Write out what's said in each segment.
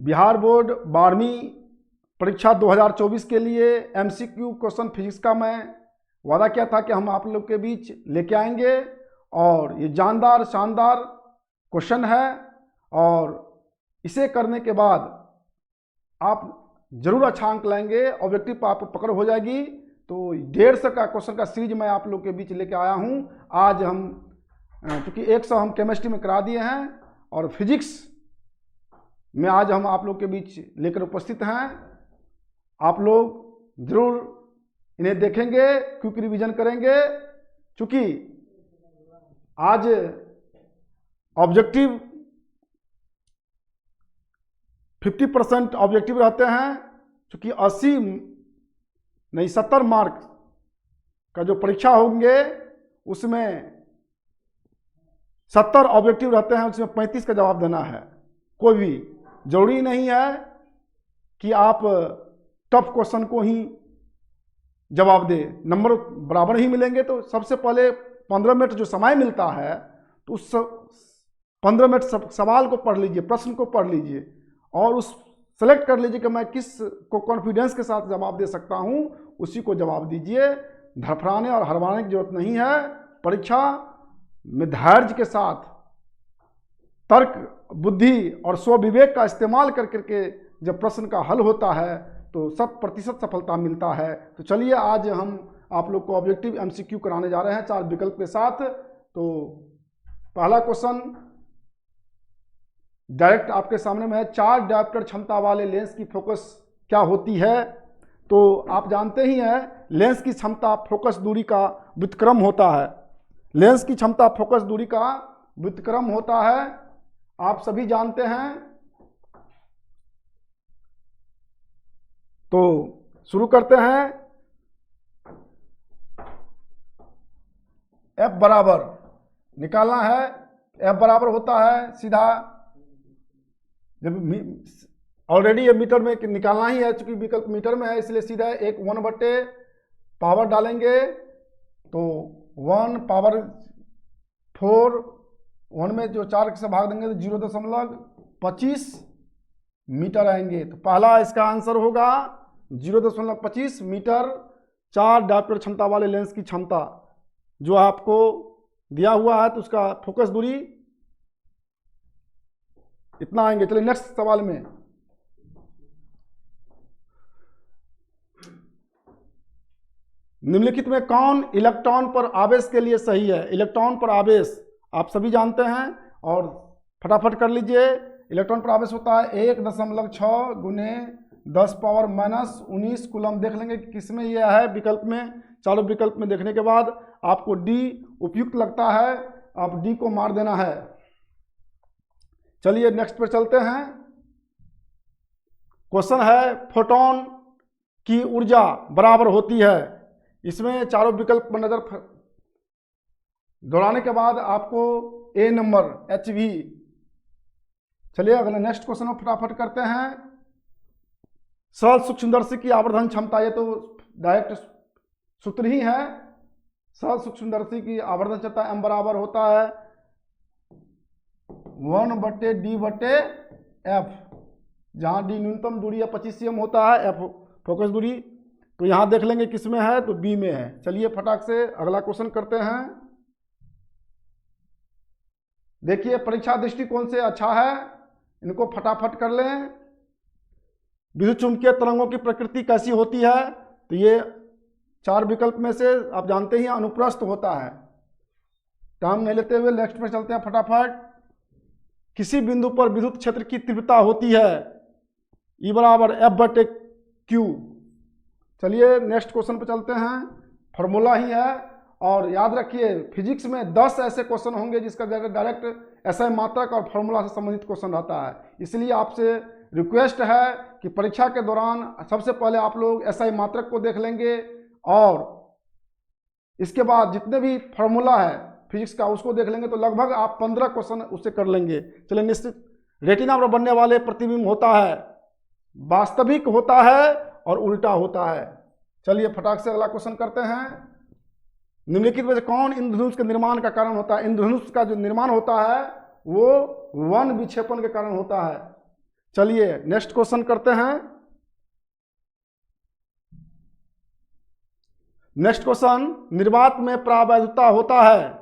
Bihar board 12वीं परीक्षा 2024 के लिए MCQ क्वेश्चन फिजिक्स का मैं वादा किया था कि हम आप लोग के बीच लेके आएंगे और ये जानदार शानदार क्वेश्चन है और इसे करने के बाद आप जरूर अच्छा अंक लाएंगे। ऑब्जेक्टिव पर आप पकड़ हो जाएगी। तो 150 का क्वेश्चन का सीरीज मैं आप लोग के बीच लेके आया हूँ। आज हम क्योंकि 100 हम केमिस्ट्री में करा दिए हैं और फिजिक्स में आज हम आप लोग के बीच लेकर उपस्थित हैं। आप लोग जरूर इन्हें देखेंगे, क्विक रिवीजन करेंगे। क्योंकि आज ऑब्जेक्टिव 50% ऑब्जेक्टिव रहते हैं। क्योंकि 80 नहीं 70 मार्क का जो परीक्षा होंगे उसमें 70 ऑब्जेक्टिव रहते हैं, उसमें 35 का जवाब देना है। कोई भी जरूरी नहीं है कि आप टफ क्वेश्चन को ही जवाब दे, नंबर बराबर ही मिलेंगे। तो सबसे पहले 15 मिनट जो समय मिलता है तो उस 15 मिनट सवाल को पढ़ लीजिए, प्रश्न को पढ़ लीजिए और उस सेलेक्ट कर लीजिए कि मैं किस को कॉन्फिडेंस के साथ जवाब दे सकता हूं, उसी को जवाब दीजिए। धड़फड़ाने और हरवाने की जरूरत नहीं है। परीक्षा में धैर्य के साथ तर्क, बुद्धि और स्वविवेक का इस्तेमाल करके जब प्रश्न का हल होता है तो 100% सफलता मिलता है। तो चलिए आज हम आप लोग को ऑब्जेक्टिव MCQ कराने जा रहे हैं 4 विकल्प के साथ। तो पहला क्वेश्चन डायरेक्ट आपके सामने में है। 4 डायोप्टर क्षमता वाले लेंस की फोकस क्या होती है? तो आप जानते ही हैं लेंस की क्षमता फोकस दूरी का व्युत्क्रम होता है। लेंस की क्षमता फोकस दूरी का व्युत्क्रम होता है, आप सभी जानते हैं। तो शुरू करते हैं। F बराबर निकालना है। F बराबर होता है सीधा, जब ऑलरेडी ये मीटर में निकालना ही है, चूंकि विकल्प मीटर में है इसलिए सीधा 1 पावर डालेंगे तो 1 पावर 4, 1 में जो 4 से भाग देंगे तो 0.25 मीटर आएंगे। तो पहला इसका आंसर होगा 0.25 मीटर। 4 डायोप्टर क्षमता वाले लेंस की क्षमता जो आपको दिया हुआ है तो उसका फोकस दूरी इतना आएंगे। चलिए नेक्स्ट सवाल में। निम्नलिखित में कौन इलेक्ट्रॉन पर आवेश के लिए सही है? इलेक्ट्रॉन पर आवेश आप सभी जानते हैं और फटाफट कर लीजिए। इलेक्ट्रॉन पर आवेश होता है 1.6 गुने 10 पावर -19 कूलम। देख लेंगे कि किस में यह है विकल्प में। चारों विकल्प में देखने के बाद आपको डी उपयुक्त लगता है, आप डी को मार देना है। चलिए नेक्स्ट पर चलते हैं। क्वेश्चन है फोटोन की ऊर्जा बराबर होती है। इसमें चारों विकल्प पर नजर दौड़ाने के बाद आपको ए नंबर HV। चलिए अगला नेक्स्ट क्वेश्चन में फटाफट करते हैं। सरल सूक्ष्मदर्शी की आवर्धन क्षमता, ये तो डायरेक्ट सूत्र ही है। सरल सूक्ष्मदर्शी की आवर्धन क्षमता M बराबर होता है 1/D/F, जहां D न्यूनतम दूरी है 25 cm होता है, F फोकस दूरी। तो यहां देख लेंगे किस में है तो B में है। चलिए फटाक से अगला क्वेश्चन करते हैं। देखिए परीक्षा दृष्टिकोण से अच्छा है, इनको फटाफट कर लें। विद्युत चुंबकीय तरंगों की प्रकृति कैसी होती है? तो ये 4 विकल्प में से आप जानते ही अनुप्रस्थ होता है। टाइम नहीं लेते हुए नेक्स्ट पे चलते हैं फटाफट। किसी बिंदु पर विद्युत क्षेत्र की तीव्रता होती है E बराबर F/Q। चलिए नेक्स्ट क्वेश्चन पे चलते हैं। फॉर्मूला ही है और याद रखिए फिजिक्स में 10 ऐसे क्वेश्चन होंगे जिसका डायरेक्ट SI मात्रक और फॉर्मूला से संबंधित क्वेश्चन रहता है। इसलिए आपसे रिक्वेस्ट है कि परीक्षा के दौरान सबसे पहले आप लोग SI मात्रक को देख लेंगे और इसके बाद जितने भी फॉर्मूला है फिजिक्स का उसको देख लेंगे तो लगभग आप 15 क्वेश्चन उससे कर लेंगे। चलिए निश्चित रेटिना पर बनने वाले प्रतिबिंब होता है वास्तविक होता है और उल्टा होता है। चलिए फटाक से अगला क्वेश्चन करते हैं। निम्नलिखित में से कौन इंद्रधनुष के निर्माण का कारण होता है? इंद्रधनुष का जो निर्माण होता है वो वन विक्षेपण के कारण होता है। चलिए नेक्स्ट क्वेश्चन करते हैं। नेक्स्ट क्वेश्चन, निर्वात में प्रावैधता होता है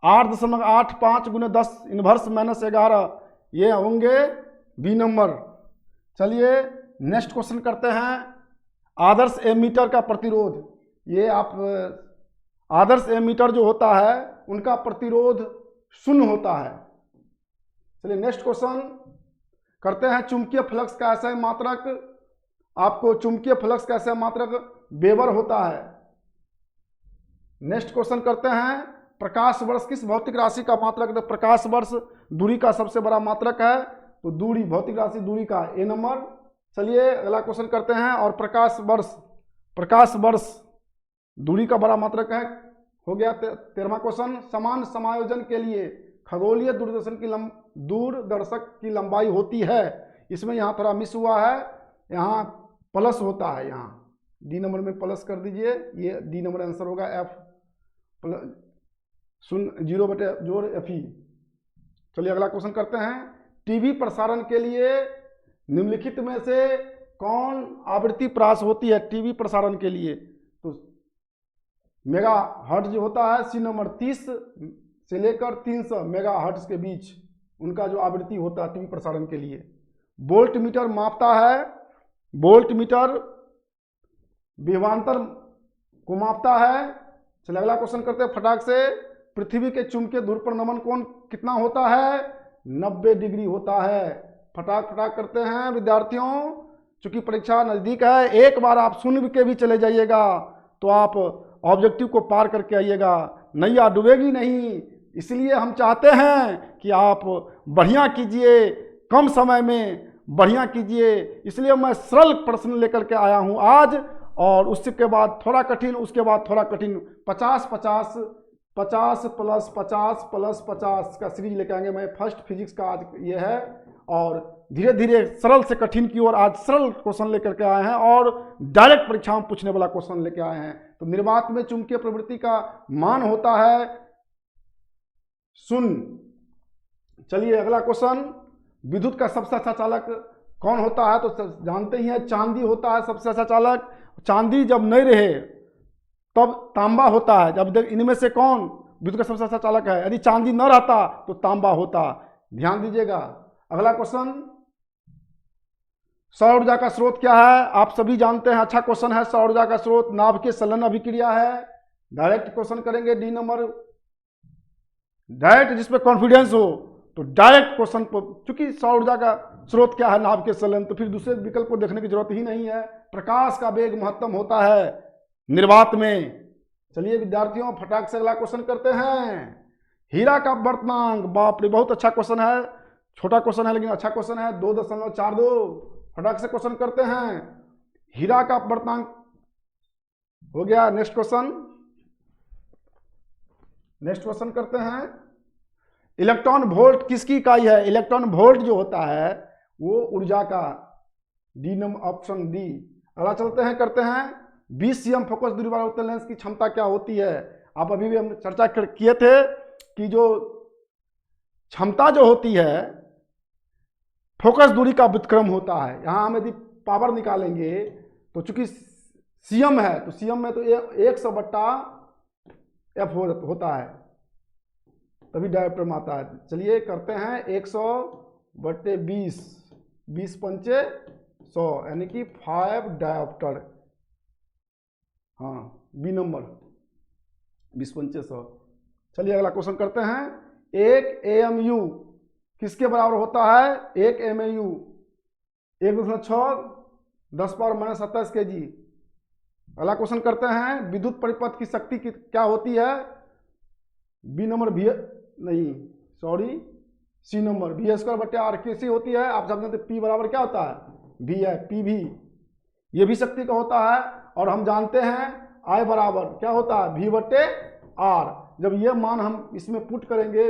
8.85 × 10 इनवर्स -11, ये होंगे बी नंबर। चलिए नेक्स्ट क्वेश्चन करते हैं, आदर्श एमीटर का प्रतिरोध। ये आप आदर्श एमीटर जो होता है उनका प्रतिरोध 0 होता है। चलिए नेक्स्ट क्वेश्चन करते हैं, चुंबकीय फ्लक्स का ऐसा मात्रक, आपको चुंबकीय फ्लक्स का ऐसा मात्रक वेबर होता है। नेक्स्ट क्वेश्चन करते हैं, प्रकाश वर्ष किस भौतिक राशि का मात्रक है? तो प्रकाश वर्ष दूरी का सबसे बड़ा मात्रक है, तो दूरी, भौतिक राशि दूरी का ए नंबर। चलिए अगला क्वेश्चन करते हैं, और प्रकाश वर्ष दूरी का बड़ा मात्रक है। हो गया 13वां क्वेश्चन, समान समायोजन के लिए खगोलीय दूरदर्शक की लंबाई होती है। इसमें यहाँ थोड़ा मिस हुआ है, यहाँ प्लस होता है, यहाँ डी नंबर में प्लस कर दीजिए, ये डी नंबर आंसर होगा। F 0/Fe। चलिए अगला क्वेश्चन करते हैं, टीवी प्रसारण के लिए निम्नलिखित में से कौन आवृत्ति प्राप्त होती है? टीवी प्रसारण के लिए तो मेगा हर्ट्ज जो होता है, सी नंबर 30 से लेकर 300 मेगा हर्ट्ज के बीच उनका जो आवृत्ति होता है टीवी प्रसारण के लिए। वोल्ट मीटर मापता है, वोल्ट मीटर विभवांतर को मापता है। चलिए अगला क्वेश्चन करते हैं फटाक से, पृथ्वी के चुंबकीय ध्रुव पर नमन कोण कितना होता है? 90 डिग्री होता है। फटाक करते हैं विद्यार्थियों, चूंकि परीक्षा नज़दीक है, एक बार आप सुन के भी चले जाइएगा तो आप ऑब्जेक्टिव को पार करके आइएगा, नैया डूबेगी नहीं। इसलिए हम चाहते हैं कि आप बढ़िया कीजिए, कम समय में बढ़िया कीजिए, इसलिए मैं सरल प्रश्न लेकर के आया हूँ आज, और उसके बाद थोड़ा कठिन, उसके बाद थोड़ा कठिन, 50 + 50 का सीरीज लेके आएंगे। मैं फर्स्ट फिजिक्स का आज ये है, और धीरे धीरे सरल से कठिन की ओर आज सरल क्वेश्चन लेकर के आए हैं, और डायरेक्ट परीक्षा में पूछने वाला क्वेश्चन लेके आए हैं। तो निर्वात में चुंबकीय प्रवृत्ति का मान होता है 0। चलिए अगला क्वेश्चन, विद्युत का सबसे अच्छा चालक कौन होता है? तो जानते ही हैं, चांदी होता है सबसे अच्छा चालक। चांदी जब नहीं रहे तब तांबा होता है। जब इनमें से कौन विद्युत का सबसे अच्छा चालक है? यदि चांदी न रहता तो तांबा होता, ध्यान दीजिएगा। अगला क्वेश्चन, सौर ऊर्जा का स्रोत क्या है? आप सभी जानते हैं, अच्छा क्वेश्चन है। सौर ऊर्जा का स्रोत नाभ के संलग्न अभिक्रिया है। डायरेक्ट क्वेश्चन करेंगे, डी नंबर, डायरेक्ट जिसपे कॉन्फिडेंस हो तो डायरेक्ट क्वेश्चन को, चूंकि सौर ऊर्जा का स्रोत क्या है? नाभ के संलग्न, तो फिर दूसरे विकल्प को देखने की जरूरत ही नहीं है। प्रकाश का वेग महत्तम होता है निर्वात में। चलिए विद्यार्थियों फटाक से अगला क्वेश्चन करते हैं, हीरा का अपवर्तनांक। बाप रे, बहुत अच्छा क्वेश्चन है, छोटा क्वेश्चन है लेकिन अच्छा क्वेश्चन है। 2.42। फटाक से क्वेश्चन करते हैं, हीरा का अपवर्तनांक हो गया। नेक्स्ट क्वेश्चन करते हैं, इलेक्ट्रॉन वोल्ट किसकी इकाई है? इलेक्ट्रॉन वोल्ट जो होता है वो ऊर्जा का, डी नंबर ऑप्शन डी। अगला चलते हैं, करते हैं 20 cm फोकस दूरी वाला उत्तल लेंस की क्षमता क्या होती है? आप अभी भी हम चर्चा किए थे कि जो क्षमता जो होती है फोकस दूरी का व्युत्क्रम होता है। यहाँ हम यदि पावर निकालेंगे तो चूंकि सीएम है तो सीएम में तो 100/f होता है, तभी डायोप्टर में आता है। चलिए करते हैं 100/20, 20 पंचे 100 यानी कि 5 डायोप्टर। हाँ बी नंबर, 20 पंचे 100। चलिए अगला क्वेश्चन करते हैं, 1 AMU किसके बराबर होता है? 1 MAU 1.6 10⁻⁻27 kg। अगला क्वेश्चन करते हैं, विद्युत परिपथ की शक्ति क्या होती है? बी नंबर, सी नंबर, V² कैसी होती है? आप सब जानते हैं, P बराबर क्या होता है? V है, PV। ये भी शक्ति का होता है। और हम जानते हैं I बराबर क्या होता है? V/R। जब ये मान हम इसमें पुट करेंगे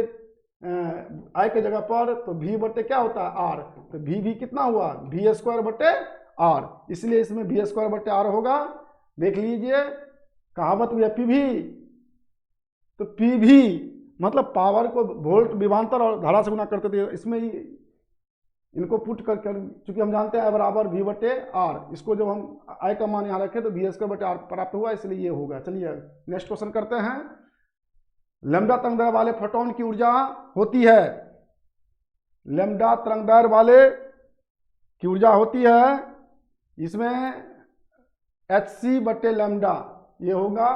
I के जगह पर तो V/ क्या होता है? R। तो V कितना हुआ? V²/R। इसलिए इसमें V²/R होगा। देख लीजिए, कहावत भी है PV, तो PV मतलब पावर को वोल्ट विभवांतर और धारा से गुना करते थे। इसमें ही इनको पुट कर चूंकि हम जानते हैं आई बराबर वी बटे आर, इसको जब हम आई का मान यहाँ रखें तो वी स्क्वायर बटे आर प्राप्त हुआ, इसलिए ये होगा। चलिए नेक्स्ट क्वेश्चन करते हैं। लैम्डा तरंगदैर्घ्य वाले फोटोन की ऊर्जा होती है, लैम्डा तरंगदैर्घ्य वाले की ऊर्जा होती है इसमें hc बटे लैम्डा, ये होगा।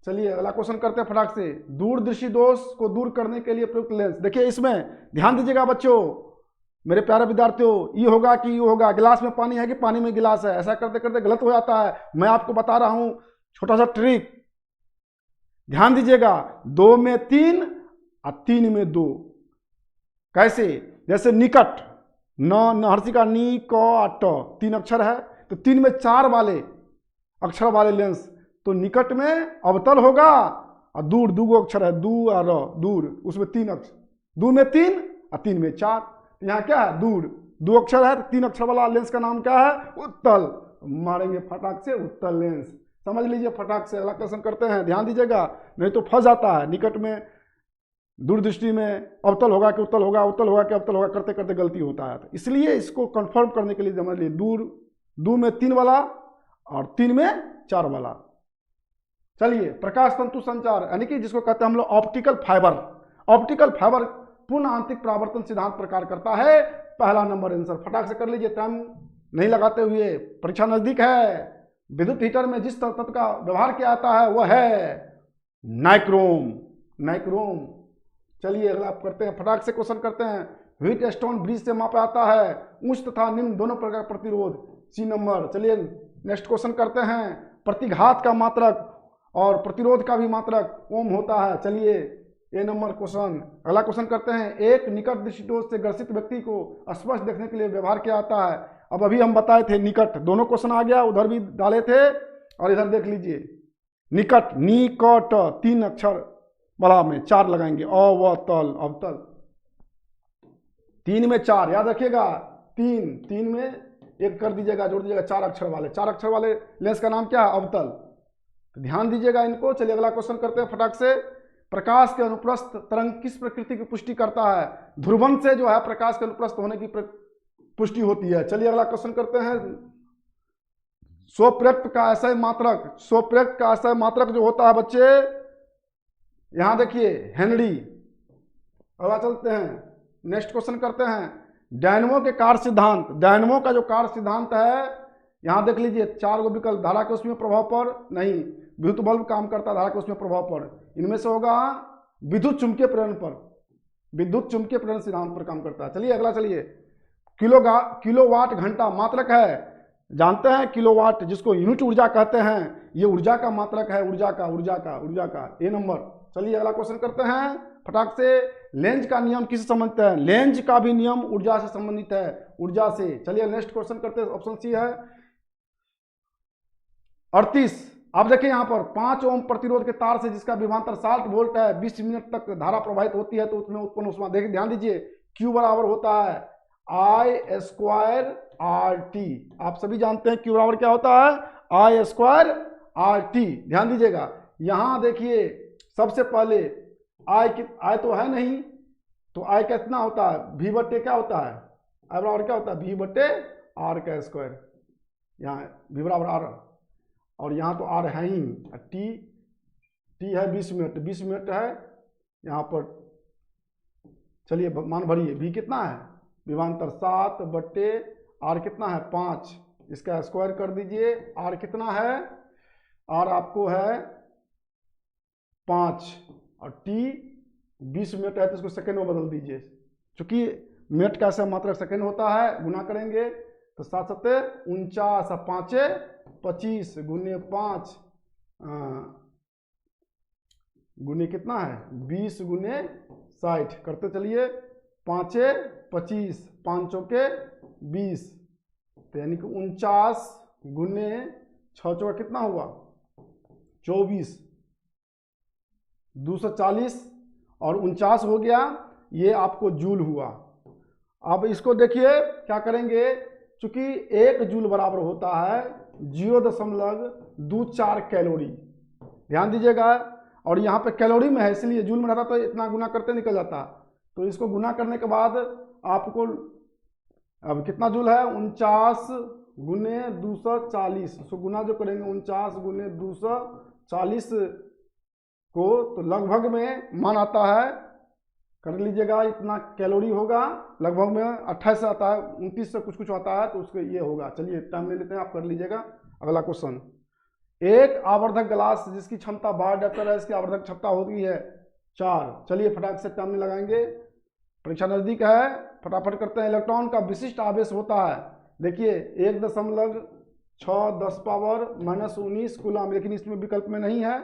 चलिए अगला क्वेश्चन करते हैं फटाक से। दूरदृष्टि दोष को दूर करने के लिए प्रयुक्त लेंस। देखिए इसमें ध्यान दीजिएगा बच्चों, मेरे प्यारे विद्यार्थियों, ये होगा कि ये होगा, गिलास में पानी है कि पानी में गिलास है, ऐसा करते करते गलत हो जाता है। मैं आपको बता रहा हूं छोटा सा ट्रिक, ध्यान दीजिएगा। 2 में 3 और 3 में 2। कैसे? जैसे निकट, न हर्षी का नी क ट 3 अक्षर है, तो 3 में 4 वाले अक्षर वाले लेंस, तो निकट में अवतल होगा और दूर 2 अक्षर है, दू और र, दूर, उसमें 3 अक्षर, 2 में 3 और 3 में 4। तो यहाँ क्या है? दूर, 2 अक्षर है, 3 अक्षर वाला लेंस का नाम क्या है? उत्तल। मारेंगे फटाक से उत्तल लेंस, समझ लीजिए फटाक से। अगला क्वेश्चन करते हैं, ध्यान दीजिएगा, नहीं तो फंस जाता है। निकट में दूरदृष्टि में अवतल होगा कि उत्तल होगा, उत्तल होगा कि अवतल होगा, करते करते गलती होता है। तो इसलिए इसको कंफर्म करने के लिए समझ लीजिए, दूर 2 में 3 वाला और 3 में 4 वाला। चलिए प्रकाश तंतु संचार, यानी कि जिसको कहते हैं हम लोग ऑप्टिकल फाइबर। ऑप्टिकल फाइबर पूर्ण आंतरिक परावर्तन सिद्धांत प्रकार करता है। पहला नंबर आंसर फटाक से कर लीजिए, टाइम नहीं लगाते हुए, परीक्षा नजदीक है। विद्युत हीटर में जिस तत्व का व्यवहार किया जाता है वह है नाइक्रोम, नाइक्रोम। चलिए अगला करते हैं, फटाक से क्वेश्चन करते हैं। व्हीट स्टोन ब्रिज से मापा जाता है उच्च तथा निम्न दोनों प्रकार प्रतिरोध, सी नंबर। चलिए नेक्स्ट क्वेश्चन करते हैं। प्रतिघात का मात्रक और प्रतिरोध का भी मात्रक ओम होता है। चलिए ए नंबर क्वेश्चन। अगला क्वेश्चन करते हैं। एक निकट दृष्टिदोष से ग्रसित व्यक्ति को स्पष्ट देखने के लिए व्यवहार किया जाता है। अब अभी हम बताए थे निकट, दोनों क्वेश्चन आ गया, उधर भी डाले थे और इधर देख लीजिए। निकट, नी क ट 3 अक्षर बड़ा में 4 लगाएंगे, अ व तल, अवतल। 3 में 4 याद रखिएगा, 3 में 1 कर दीजिएगा, जोड़ दीजिएगा, 4 अक्षर वाले, 4 अक्षर वाले लेंस का नाम क्या है? अवतल। तो ध्यान दीजिएगा इनको। चलिए अगला क्वेश्चन करते हैं फटाक से। प्रकाश के अनुप्रस्थ तरंग किस प्रकृति की पुष्टि करता है? ध्रुवन से जो है प्रकाश के अनुप्रस्थ होने की पुष्टि होती है। चलिए अगला क्वेश्चन करते हैं। स्वप्रयुक्त का आशय मात्रक, स्वप्रयुक्त का आशय मात्रक जो होता है बच्चे, यहां देखिए हेनरी। अगला चलते हैं, नेक्स्ट क्वेश्चन करते हैं। डायनमो के कार्य सिद्धांत, डायनमो का जो कार्य सिद्धांत है, यहां देख लीजिए 4 गो विकल्प। धारा के उसमें प्रभाव पर नहीं, विद्युत बल्ब काम करता है धारा के उसमें प्रभाव पर, इनमें से होगा विद्युत चुंबकीय प्रेरण पर, विद्युत चुंबकीय प्रेरण सिद्धांत पर काम करता है। चलिए अगला, चलिए किलोवाट घंटा मात्रक है। जानते हैं किलोवाट जिसको यूनिट ऊर्जा कहते हैं, ये ऊर्जा का मात्रक है, ऊर्जा का ए नंबर। चलिए अगला क्वेश्चन करते हैं फटाक से। लेंज का नियम किससे संबंधित है? लेंज का भी नियम ऊर्जा से संबंधित है, ऊर्जा से। चलिए नेक्स्ट क्वेश्चन करते हैं, ऑप्शन सी है 38। आप देखिए यहाँ पर 5 ओम प्रतिरोध के तार से जिसका विभवांतर 60 वोल्ट है, 20 मिनट तक धारा प्रवाहित होती है, तो उसमें उत्पन्न ऊष्मा देखिए, ध्यान दीजिए, Q बराबर होता है I स्क्वायर RT। आप सभी जानते हैं Q बराबर क्या होता है? I square RT। ध्यान दीजिएगा, यहां देखिए सबसे पहले I तो है नहीं, तो I कितना होता है? V बटे क्या होता है? I बराबर क्या होता है? V बटे R का स्क्वायर। यहाँ V बराबर R, और यहाँ तो R है ही, T है 20 मिनट, 20 मिनट है यहाँ पर। चलिए मान भरिए, V कितना है? विभवांतर 7 बटे R कितना है? 5, इसका स्क्वायर कर दीजिए। R कितना है? R आपको है 5, और T 20 मिनट है तो इसको सेकेंड में बदल दीजिए, चूंकि मिनट का ऐसा मात्रक सेकेंड होता है। गुना करेंगे तो 7 7 49 और 5 25 गुने 5 गुने कितना है? 20 गुने 60 करते चलिए, 5 25, 5 चौके 20, तो यानी कि 49 गुने 6 चौका कितना हुआ? 24, 240 और 49 हो गया, ये आपको जूल हुआ। अब इसको देखिए क्या करेंगे, चूंकि 1 जूल बराबर होता है 0.24 कैलोरी, ध्यान दीजिएगा, और यहाँ पे कैलोरी में है इसलिए जूल में रहता तो इतना गुना करते निकल जाता। तो इसको गुना करने के बाद आपको अब कितना जूल है, 49 गुने 240, उसको गुना जो करेंगे 49 गुने 240 को, तो लगभग में मान आता है, कर लीजिएगा, इतना कैलोरी होगा, लगभग में 28 से आता है, 29 से कुछ आता है, तो उसको ये होगा। चलिए टाइम ले लेते हैं, आप कर लीजिएगा। अगला क्वेश्चन, एक आवर्धक गिलास जिसकी क्षमता 12 डेप्टर है, इसकी आवर्धक क्षमता होती है 4। चलिए फटाक से टाइम लगाएंगे, परीक्षा नजदीक है, फटाफट करते हैं। इलेक्ट्रॉन का विशिष्ट आवेश होता है, देखिए 1.6 कूलम, लेकिन इसमें विकल्प में नहीं है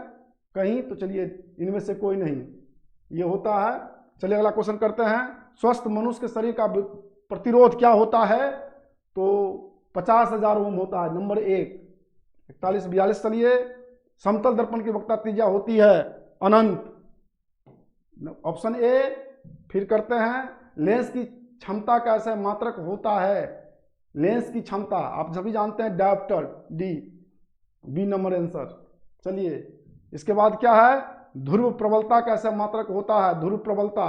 कहीं, तो चलिए इनमें से कोई नहीं, ये होता है। चलिए अगला क्वेश्चन करते हैं, स्वस्थ मनुष्य के शरीर का प्रतिरोध क्या होता है, तो 50,000 ओम होता है, नंबर 1। 41-42, चलिए समतल दर्पण की वक्रता त्रिज्या होती है अनंत, ऑप्शन ए। फिर करते हैं, लेंस की क्षमता का ऐसा मात्रक होता है, लेंस की क्षमता आप सभी जानते हैं, dioptre, D, B number answer. चलिए इसके बाद क्या है, ध्रुव प्रबलता का ऐसा मात्रक होता है, ध्रुव प्रबलता,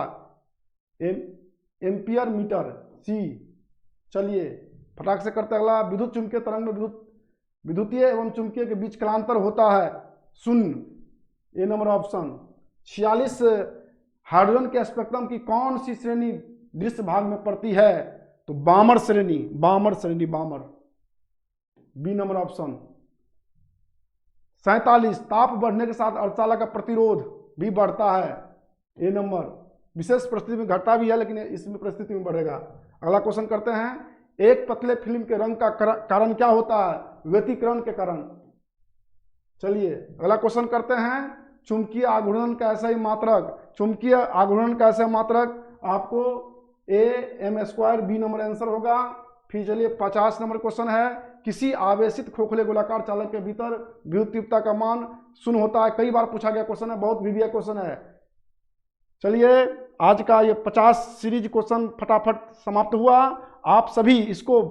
एम्पियर मीटर, सी। चलिए फटाक से करते हैं अगला, विद्युत चुंबकीय तरंग में विद्युतीय एवं चुंबकीय के बीच कालांतर होता है 0, ए नंबर ऑप्शन। 46 हाइड्रोजन के स्पेक्ट्रम की कौन सी श्रेणी दृश्य भाग में पड़ती है, तो बामर श्रेणी, बामर, बी नंबर ऑप्शन। 47 ताप बढ़ने के साथ अर्धचालक का प्रतिरोध भी बढ़ता है, ए नंबर। विशेष परिस्थिति में घटता भी है, लेकिन इसमें परिस्थिति में बढ़ेगा। अगला क्वेश्चन करते हैं, एक पतले फिल्म के रंग का कारण क्या होता है, व्यतिकरण के कारण। चलिए अगला क्वेश्चन करते हैं, चुंबकीय आघूर्णन का ऐसा ही मात्रक, चुंबकीय आघूर्णन का ऐसा मात्रक आपको ए m², बी नंबर आंसर होगा। फिर चलिए 50 नंबर क्वेश्चन है, किसी आवेशित खोखले गोलाकार चालक के भीतर विद्युत तीव्रता का मान 0 होता है। कई बार पूछा गया क्वेश्चन है, बहुत वीवीआई क्वेश्चन है। चलिए आज का ये 50 सीरीज क्वेश्चन फटाफट समाप्त हुआ। आप सभी इसको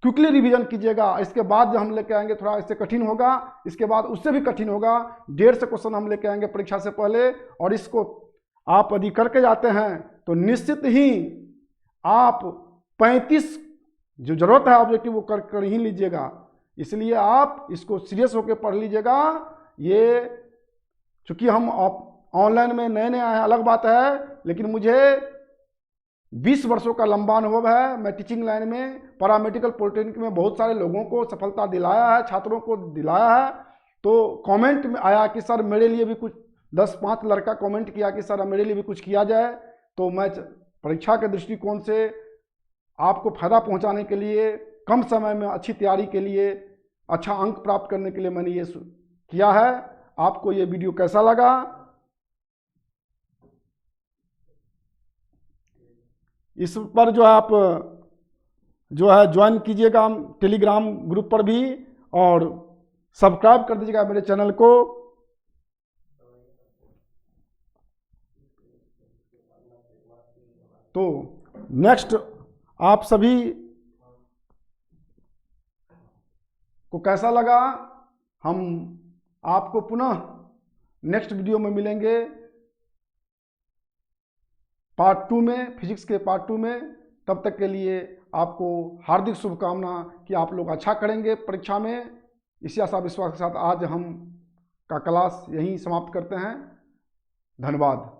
क्विकली रिवीजन कीजिएगा, इसके बाद जो हम लेके आएंगे थोड़ा इससे कठिन होगा, इसके बाद उससे भी कठिन होगा, 150 क्वेश्चन हम लेके आएंगे परीक्षा से पहले, और इसको आप यदि करके जाते हैं तो निश्चित ही आप 35 जो जरूरत है ऑब्जेक्टिव वो कर ही लीजिएगा। इसलिए आप इसको सीरियस होकर पढ़ लीजिएगा। ये चूंकि हम ऑनलाइन में नए नए आए हैं अलग बात है, लेकिन मुझे 20 वर्षों का लंबा अनुभव है। मैं टीचिंग लाइन में, पैरामेडिकल पॉलिटेक्निक में बहुत सारे लोगों को सफलता दिलाया है, छात्रों को दिलाया है। तो कमेंट में आया कि सर मेरे लिए भी कुछ, 10-5 लड़का कमेंट किया कि सर मेरे लिए भी कुछ किया जाए। तो मैं परीक्षा के दृष्टिकोण से आपको फायदा पहुंचाने के लिए, कम समय में अच्छी तैयारी के लिए, अच्छा अंक प्राप्त करने के लिए मैंने ये किया है। आपको ये वीडियो कैसा लगा, इस पर जो है आप जो है ज्वाइन कीजिएगा टेलीग्राम ग्रुप पर भी, और सब्सक्राइब कर दीजिएगा मेरे चैनल को। तो नेक्स्ट आप सभी को कैसा लगा, हम आपको पुनः नेक्स्ट वीडियो में मिलेंगे, पार्ट 2 में, फिजिक्स के पार्ट 2 में। तब तक के लिए आपको हार्दिक शुभकामना कि आप लोग अच्छा करेंगे परीक्षा में। इसी आशा विश्वास के साथ आज हम का क्लास यहीं समाप्त करते हैं। धन्यवाद।